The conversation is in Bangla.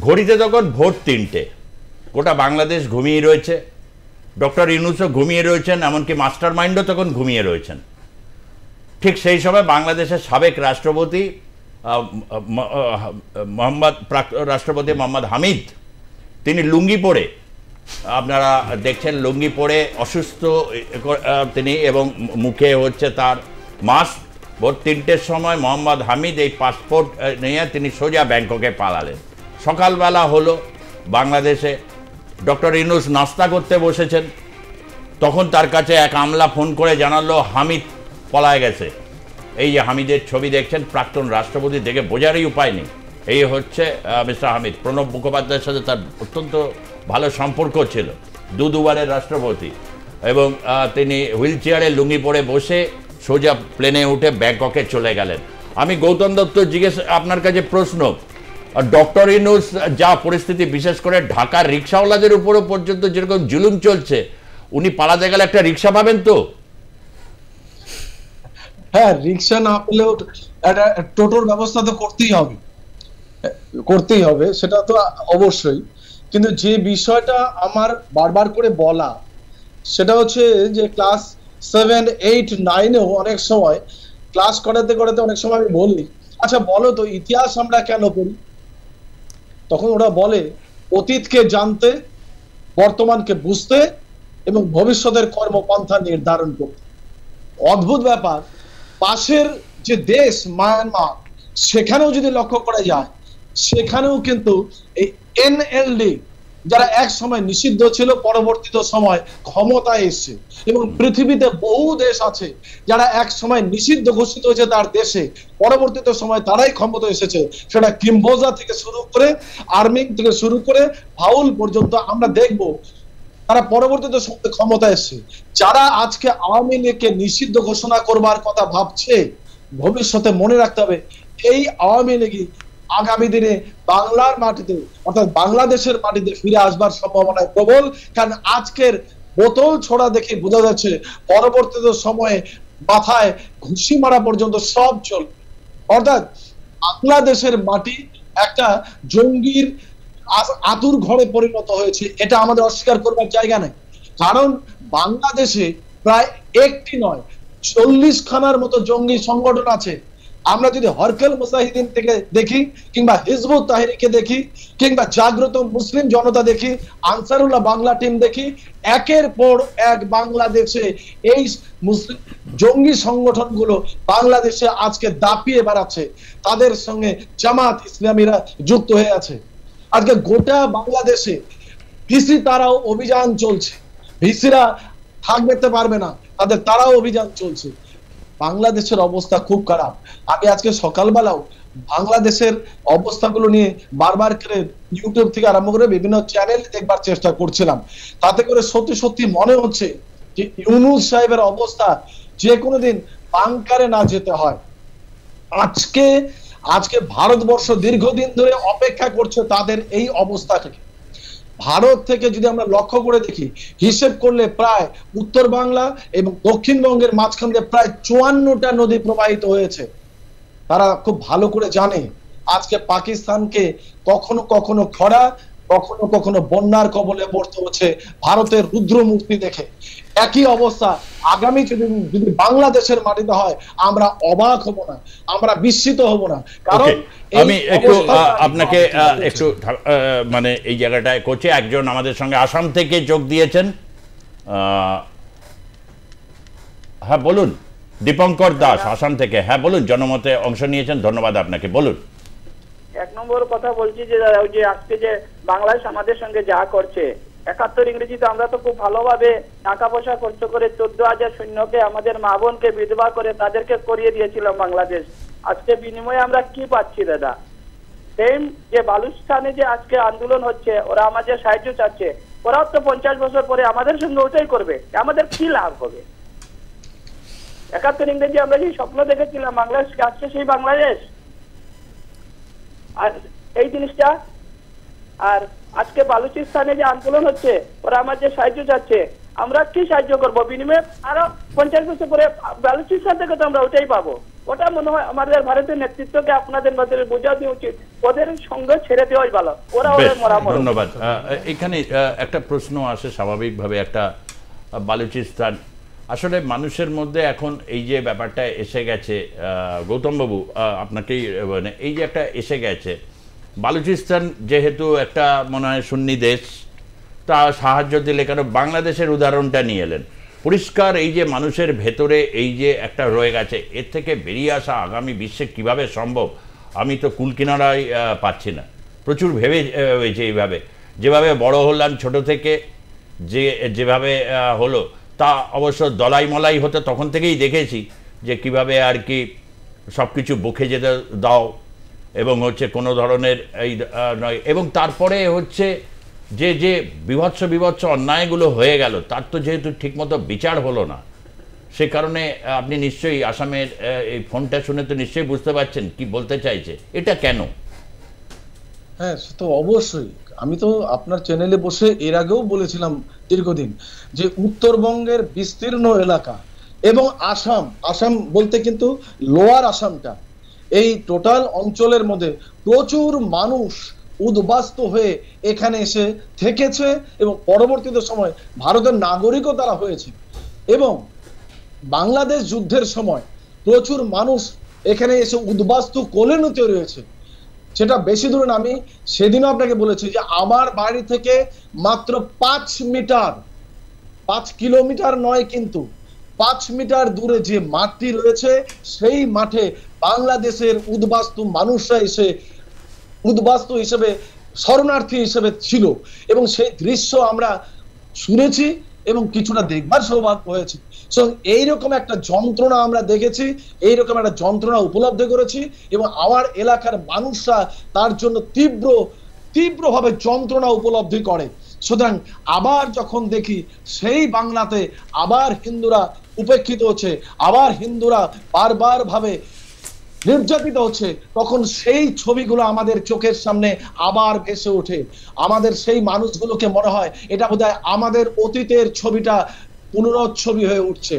ঘড়িতে তখন ভোর 3টে, গোটা বাংলাদেশ ঘুমিয়ে রয়েছে, ডক্টর ইউনূসও ঘুমিয়ে রয়েছেন, এমনকি মাস্টার মাইন্ডও তখন ঘুমিয়ে রয়েছেন। ঠিক সেই সময় বাংলাদেশের সাবেক রাষ্ট্রপতি রাষ্ট্রপতি মোহাম্মদ হামিদ, তিনি লুঙ্গি পরে, আপনারা দেখছেন লুঙ্গি পরে অসুস্থ তিনি, এবং মুখে হচ্ছে তার মাস্ক। ভোর 3টের সময় মোহাম্মদ হামিদ এই পাসপোর্ট নিয়ে তিনি সোজা ব্যাংককে পালালেন। সকালবেলা হলো বাংলাদেশে, ডক্টর ইউনূস নাস্তা করতে বসেছেন, তখন তার কাছে এক আমলা ফোন করে জানালো হামিদ পলায় গেছে। এই যে হামিদের ছবি দেখছেন, প্রাক্তন রাষ্ট্রপতি, দেখে বোঝারই উপায় নেই এই হচ্ছে মিস্টার হামিদ। প্রণব মুখোপাধ্যায়ের সাথে তার অত্যন্ত ভালো সম্পর্ক ছিল, দুবারের রাষ্ট্রপতি, এবং তিনি হুইল চেয়ারে লুঙ্গি পরে বসে সোজা প্লেনে উঠে ব্যাংককে চলে গেলেন। আমি গৌতম দত্ত আপনার কাছে প্রশ্ন, ডক্টর ইউনূস যা পরিস্থিতি, বিশেষ করে ঢাকার রিক্সাওয়ালাদের উপরও পর্যন্ত যেরকম জুলুম চলছে, উনি পালাতে গেলে একটা রিক্সা পাবেন তো? হ্যাঁ, রিক্সা না পেলেও একটা টোটোর ব্যবস্থা তো করতেই হবে, সেটা তো অবশ্যই। কিন্তু যে বিষয়টা আমার বারবার করে বলা, সেটা হচ্ছে যে ক্লাস 7, 8, 9-এও অনেক সময় ক্লাস করাতে অনেক সময় আমি বলি, আচ্ছা বলো তো ইতিহাস আমরা কেন পড়ি? তখন ওরা বলে অতীতকে জানতে, বর্তমানকে বুঝতে এবং ভবিষ্যতের কর্মপন্থা নির্ধারণ করতে। অদ্ভুত ব্যাপার, পাশের যে দেশ মায়ানমার, সেখানেও যদি লক্ষ্য করা যায়, সেখানেও কিন্তু এই এনএলডি যারা এক সময় নিষিদ্ধ ছিল, পরবর্তীত সময় ক্ষমতায় এসেছে। এবং পৃথিবীতে বহু দেশ আছে যারা এক সময় নিষিদ্ধ ঘোষিত হয়েছে তার দেশে, পরবর্তীত সময় তারাই ক্ষমতা এসেছে। সেটা কিম্বোজা থেকে শুরু করে, আর্মিং থেকে শুরু করে ভাউল পর্যন্ত আমরা দেখব তারা পরবর্তীতে ক্ষমতা এসেছে। যারা আজকে আওয়ামী লীগকে নিষিদ্ধ ঘোষণা করবার কথা ভাবছে, ভবিষ্যতে মনে রাখতে হবে এই আওয়ামী লীগই আগামী দিনে বাংলার মাটিতে, অর্থাৎ বাংলাদেশের মাটিতে ফিরে আসবার সম্ভাবনা প্রবল। কারণ আজকের বোতল ছোড়া দেখে বোঝা যাচ্ছে পরবর্তীত সময়ে মাথায় ঘুষি মারা পর্যন্ত সব চলবে। অর্থাৎ বাংলাদেশের মাটি একটা জঙ্গির আতুর ঘরে পরিণত হয়েছে, এটা আমাদের অস্বীকার করবার জায়গা নেই। কারণ বাংলাদেশে প্রায় একটি নয়, 40খানার মতো জঙ্গি সংগঠন আছে। আমরা যদি হরকেল মুজাহিদিন থেকে দেখি, কিংবা হিজবুত তাহরিকে দেখি, কিংবা জাগ্রত মুসলিম জনতা দেখি, আনসারুল্লাহ বাংলা টিম দেখি, একের পর এক বাংলাদেশে এই মুসলিম জঙ্গি সংগঠনগুলো বাংলাদেশে আজকে দাপিয়ে বেড়াচ্ছে। তাদের সঙ্গে জামাত ইসলামীরা যুক্ত হয়ে আছে। আজকে গোটা বাংলাদেশে ভিসি তারাও অভিযান চলছে, ভিসিরা থাকতে পারবে না, তারাও অভিযান চলছে। বাংলাদেশের অবস্থা খুব খারাপ। আমি আজকে সকালবেলাও বাংলাদেশের অবস্থাগুলো নিয়ে বারবার করে ইউটিউব থেকে আরম্ভ করে বিভিন্ন চ্যানেল দেখবার চেষ্টা করছিলাম। তাতে করে সত্যি সত্যি মনে হচ্ছে যে ইউনূস সাহেবের অবস্থা যে কোনো দিন বাংকারে না যেতে হয়। আজকে ভারতবর্ষ দীর্ঘদিন ধরে অপেক্ষা করছে তাদের এই অবস্থা থেকে। ভারত থেকে যদি আমরা লক্ষ্য করে দেখি, হিসেব করলে প্রায় উত্তর বাংলা এবং দক্ষিণবঙ্গের মাঝখান দিয়ে প্রায় 54টা নদী প্রবাহিত হয়েছে। তারা খুব ভালো করে জানে আজকে পাকিস্তানকে কখনো কখনো খরা, কখনো কখনো বন্যার কবলে পড়তে হচ্ছে ভারতের রুদ্রমূর্তি দেখে। একই অবস্থা আগামী যদি বাংলাদেশের মাটিতে হয়, আমরা অবাক হব না, আমরা বিস্মিত হব না। কারণ আমি একটু আপনাকে একটু মানে এই জায়গাটায় কোচে একজন আমাদের সঙ্গে আসাম থেকে যোগ দিয়েছেন। হ্যাঁ বলুন, দীপঙ্কর দাস আসাম থেকে। হ্যাঁ বলুন, জনমতে অংশ নিয়েছেন, ধন্যবাদ আপনাকে, বলুন। এক নম্বর কথা বলছি যে আজকে যে বাংলাদেশ আমাদের সঙ্গে যা করছে, 71 ইংরেজিতে আমরা তো খুব ভালোভাবে টাকা পয়সা খরচ করে 14,000 সৈন্যকে, আমাদের মা বোনকে বিধবা করে তাদেরকে করিয়ে দিয়েছিলাম বাংলাদেশ। আজকে বিনিময়ে আমরা কি পাচ্ছি দাদা? সেম যে বালুচিস্তানে যে আজকে আন্দোলন হচ্ছে, ওরা আমাদের সাহায্য চাচ্ছে, ওরাও তো 50 বছর পরে আমাদের সঙ্গে ওটাই করবে, আমাদের কি লাভ হবে? 71 ইংরেজি আমরা যে স্বপ্ন দেখেছিলাম বাংলাদেশ, আজকে সেই বাংলাদেশ আর এই জিনিসটা। আর আজকে বালুচিস্তানে যে আন্দোলন হচ্ছে, ওরা আমাদের সাহায্য চাচ্ছে, আমরা কি সাহায্য করবো? বিনিময়ে আরো 50 বছর পরে বালুচিস্তান থেকে তো আমরা ওটাই পাবো। ওটা মনে হয় আমাদের ভারতের নেতৃত্বকে আপনাদের মধ্যে বোঝা দেওয়া উচিত, ওদের সঙ্গে ছেড়ে দেওয়াই ভালো, ওরা ওদের মরা মরুক। ধন্যবাদ। এখানে একটা প্রশ্ন আসে স্বাভাবিকভাবে, একটা বালুচিস্তান আসলে মানুষের মধ্যে এখন এই যে ব্যাপারটা এসে গেছে, গৌতমবাবু আপনাকেই মানে এই যে একটা এসে গেছে, বালুচিস্তান যেহেতু একটা মনে হয় সুন্নি দেশ, তা সাহায্য দিলে, কেন বাংলাদেশের উদাহরণটা নিয়ে এলেন, পরিষ্কার এই যে মানুষের ভেতরে এই যে একটা রয়ে গেছে, এর থেকে বেরিয়ে আসা আগামী বিশ্বে কিভাবে সম্ভব আমি তো কুলকিনারাই পাচ্ছি না। প্রচুর ভেবেছে এইভাবে, যেভাবে বড় হলাম ছোট থেকে, যেভাবে হলো, তা অবশ্য দলাই মলাই হতে তখন থেকেই দেখেছি যে কিভাবে আর কি সব কিছু বকে যেতে দাও এবং হচ্ছে কোনো ধরনের এই নয়, এবং তারপরে হচ্ছে যে বিভৎস অন্যায়গুলো হয়ে গেল, তার তো যেহেতু ঠিকমতো বিচার হলো না, সে কারণে আপনি নিশ্চয়ই আসামের এই ফোনটা শুনে তো নিশ্চয়ই বুঝতে পারছেন কি বলতে চাইছে, এটা কেন? হ্যাঁ, সে তো অবশ্যই। আমি তো আপনার চ্যানেলে বসে এর আগেও বলেছিলাম দীর্ঘদিন যে উত্তরবঙ্গের বিস্তীর্ণ এলাকা এবং আসাম বলতে কিন্তু লোয়ার আসামটা, এই টোটাল অঞ্চলের মধ্যে প্রচুর মানুষ উদ্বাস্তু হয়ে এখানে এসে থেকেছে এবং পরবর্তীতে সময় ভারতের নাগরিকও তারা হয়েছে। এবং বাংলাদেশ যুদ্ধের সময় প্রচুর মানুষ এখানে এসে উদ্বাস্তু কোলেনুতে রয়েছে। সেটা বেশি দূরে না, আমি সেদিনও আপনাকে বলেছি যে আমার বাড়ি থেকে মাত্র 5 কিলোমিটার নয়, কিন্তু 5 মিটার দূরে যে মাঠটি রয়েছে সেই মাঠে বাংলাদেশের উদ্বাস্তু মানুষরা এসে উদ্বাস্তু হিসেবে, শরণার্থী হিসেবে ছিল এবং সেই দৃশ্য আমরা শুনেছি এবং কিছুটা দেখবার সৌভাগ্য হয়েছে। এইরকম একটা যন্ত্রণা আমরা দেখেছি, এইরকম একটা যন্ত্রণা উপলব্ধি করেছি এবং আমার এলাকার মানুষরা তার জন্য তীব্রভাবে যন্ত্রণা উপলব্ধি করে। সুতরাং আবার যখন দেখি সেই বাংলাতে আবার হিন্দুরা উপেক্ষিত হচ্ছে, আবার হিন্দুরা বারবার ভাবে নির্যাতিত হচ্ছে, তখন সেই ছবিগুলো আমাদের চোখের সামনে আবার ভেসে ওঠে। আমাদের সেই মানুষগুলোকে মনে হয় এটা বোধহয় আমাদের অতীতের ছবিটা পুনরুচ্ছবি হয়ে উঠছে।